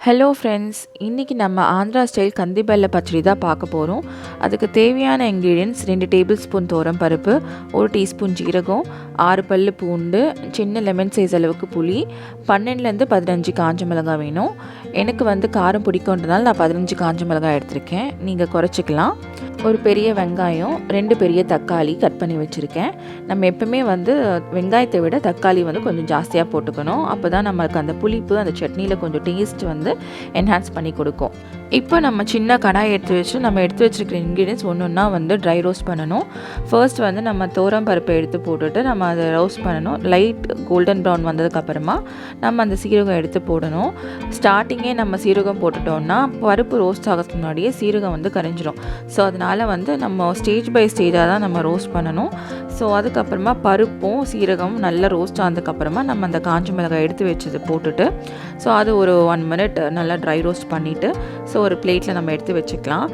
Hello friends, இன்றைக்கி நம்ம Andhra style Kanthi பெல்ல பச்சடி தான் பார்க்க போகிறோம். அதுக்கு தேவையான இன்க்ரீடியன்ட்ஸ் 2 டேபிள் ஸ்பூன் பருப்பு, 1 டீஸ்பூன் ஜீரகம், 6 பல்லு பூண்டு, சின்ன லெமன் சைஸ் அளவுக்கு புளி, 12லேருந்து 15 காஞ்ச மிளகாய் வேணும். எனக்கு காரம் பிடிக்குன்றதுனால நான் 15 காஞ்ச மிளகாய் எடுத்திருக்கேன். நீங்கள் குறைச்சிக்கலாம். ஒரு பெரிய வெங்காயம், 2 பெரிய தக்காளி கட் பண்ணி வச்சுருக்கேன். நம்ம எப்பவுமே வெங்காயத்தை விட தக்காளி கொஞ்சம் ஜாஸ்தியாக போட்டுக்கணும். அப்போ தான் நமக்கு அந்த புளிப்பு அந்த சட்னியில் கொஞ்சம் டேஸ்ட் என்ஹான்ஸ் பண்ணி கொடுக்கும். இப்போ நம்ம சின்ன கடாய் எடுத்து வச்சுருக்கிற இன்க்ரீடியன்ஸ் ஒன்று ஒன்றா ட்ரை ரோஸ்ட் பண்ணணும். ஃபர்ஸ்ட் நம்ம பருப்பை எடுத்து போட்டுட்டு நம்ம அதை ரோஸ்ட் பண்ணணும். லைட் கோல்டன் ப்ரௌன் வந்ததுக்கப்புறமா நம்ம அந்த சீரகம் எடுத்து போடணும். ஸ்டார்டிங்கே நம்ம சீரகம் போட்டுட்டோம்னா பருப்பு ரோஸ்ட் ஆகிறதுக்கு முன்னாடியே சீரகம் கரைஞ்சிடும். ஸோ அதனால் நம்ம ஸ்டேஜ் பை ஸ்டேஜாக தான் நம்ம ரோஸ்ட் பண்ணணும். ஸோ அதுக்கப்புறமா பருப்பும் சீரகமும் நல்லா ரோஸ்ட் ஆனதுக்கப்புறமா நம்ம அந்த காஞ்ச மிளகாய் எடுத்து வச்சது போட்டுட்டு ஸோ அது ஒரு 1 மினிட் நல்லா ட்ரை ரோஸ்ட் பண்ணிவிட்டு ஸோ ஒரு பிளேட்டில் நம்ம எடுத்து வச்சுக்கலாம்.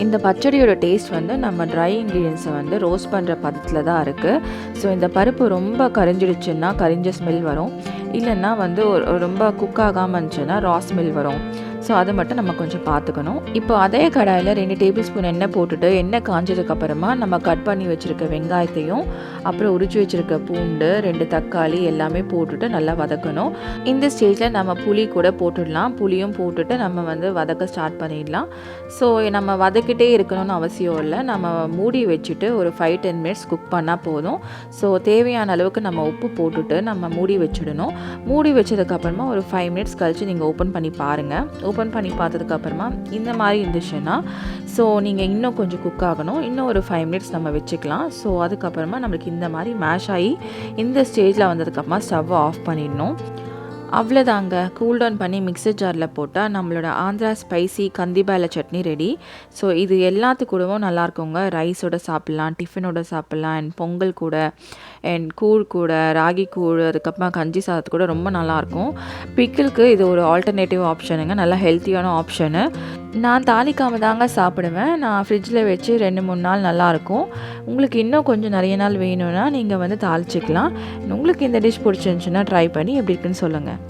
இந்த பச்சடியோட டேஸ்ட் நம்ம ட்ரை இன்க்ரீடியன்ஸை ரோஸ்ட் பண்ணுற பதத்தில் தான் இருக்குது. ஸோ இந்த பருப்பு ரொம்ப கரைஞ்சிடுச்சுன்னா கரிஞ்ச ஸ்மெல் வரும். இல்லைன்னா ரொம்ப குக் ஆகாமல் இருந்துச்சுன்னா ரா ஸ்மெல் வரும். ஸோ அதை மட்டும் நம்ம கொஞ்சம் பார்த்துக்கணும். இப்போ அதே கடாயில் 2 டேபிள் ஸ்பூன் எண்ணெய் போட்டுட்டு எண்ணெய் காஞ்சதுக்கப்புறமா நம்ம கட் பண்ணி வச்சுருக்க வெங்காயத்தையும் அப்புறம் உரிச்சு வச்சுருக்க பூண்டு 2 தக்காளி எல்லாமே போட்டுட்டு நல்லா வதக்கணும். இந்த ஸ்டேஜில் நம்ம புளி கூட போட்டுடலாம். புளியும் போட்டுட்டு நம்ம வதக்க ஸ்டார்ட் பண்ணிடலாம். ஸோ நம்ம வதக்கிட்டே இருக்கணும்னு அவசியம் இல்லை. நம்ம மூடி வச்சுட்டு ஒரு 5-10 மினிட்ஸ் குக் பண்ணால் போதும். ஸோ தேவையான அளவுக்கு நம்ம உப்பு போட்டுட்டு நம்ம மூடி வச்சிடணும். மூடி வச்சதுக்கப்புறமா ஒரு 5 மினிட்ஸ் கழித்து நீங்கள் ஓப்பன் பண்ணி பாருங்கள். ஓப்பன் பண்ணி பார்த்ததுக்கப்புறமா இந்த மாதிரி இருந்துச்சுன்னா ஸோ நீங்கள் இன்னும் கொஞ்சம் குக் ஆகணும். இன்னும் ஒரு 5 மினிட்ஸ் நம்ம வச்சுக்கலாம். ஸோ அதுக்கப்புறமா நம்மளுக்கு இந்த மாதிரி மேஷ் ஆகி இந்த ஸ்டேஜில் வந்ததுக்கப்புறமா ஸ்டவ்வை ஆஃப் பண்ணிடணும். அவ்வளோதாங்க. கூல் டவுன் பண்ணி மிக்சர் ஜாரில் போட்டால் நம்மளோட ஆந்திரா ஸ்பைசி கந்தி பேல சட்னி ரெடி. ஸோ இது எல்லாத்துக்கூடவும் நல்லாயிருக்குங்க. ரைஸோட சாப்பிட்லாம், டிஃபனோட சாப்பிட்லாம், அண்ட் பொங்கல் கூட, அண்ட் கூழ் கூட, ராகி கூழ், அதுக்கப்புறமா கஞ்சி சாதத்து கூட ரொம்ப நல்லாயிருக்கும். பிக்கிளுக்கு இது ஒரு ஆல்டர்னேட்டிவ் ஆப்ஷனுங்க. நல்லா ஹெல்த்தியான ஆப்ஷனு. நான் தாளிக்காமல் தாங்க சாப்பிடுவேன். நான் ஃப்ரிட்ஜில் வச்சு 2-3 நாள் நல்லாயிருக்கும். உங்களுக்கு இன்னும் கொஞ்சம் நிறைய நாள் வேணும்னா நீங்கள் தாளிச்சிக்கலாம். உங்களுக்கு இந்த டிஷ் பிடிச்சிருந்துச்சுன்னா ட்ரை பண்ணி எப்படி இருக்குன்னு சொல்லுங்கள்.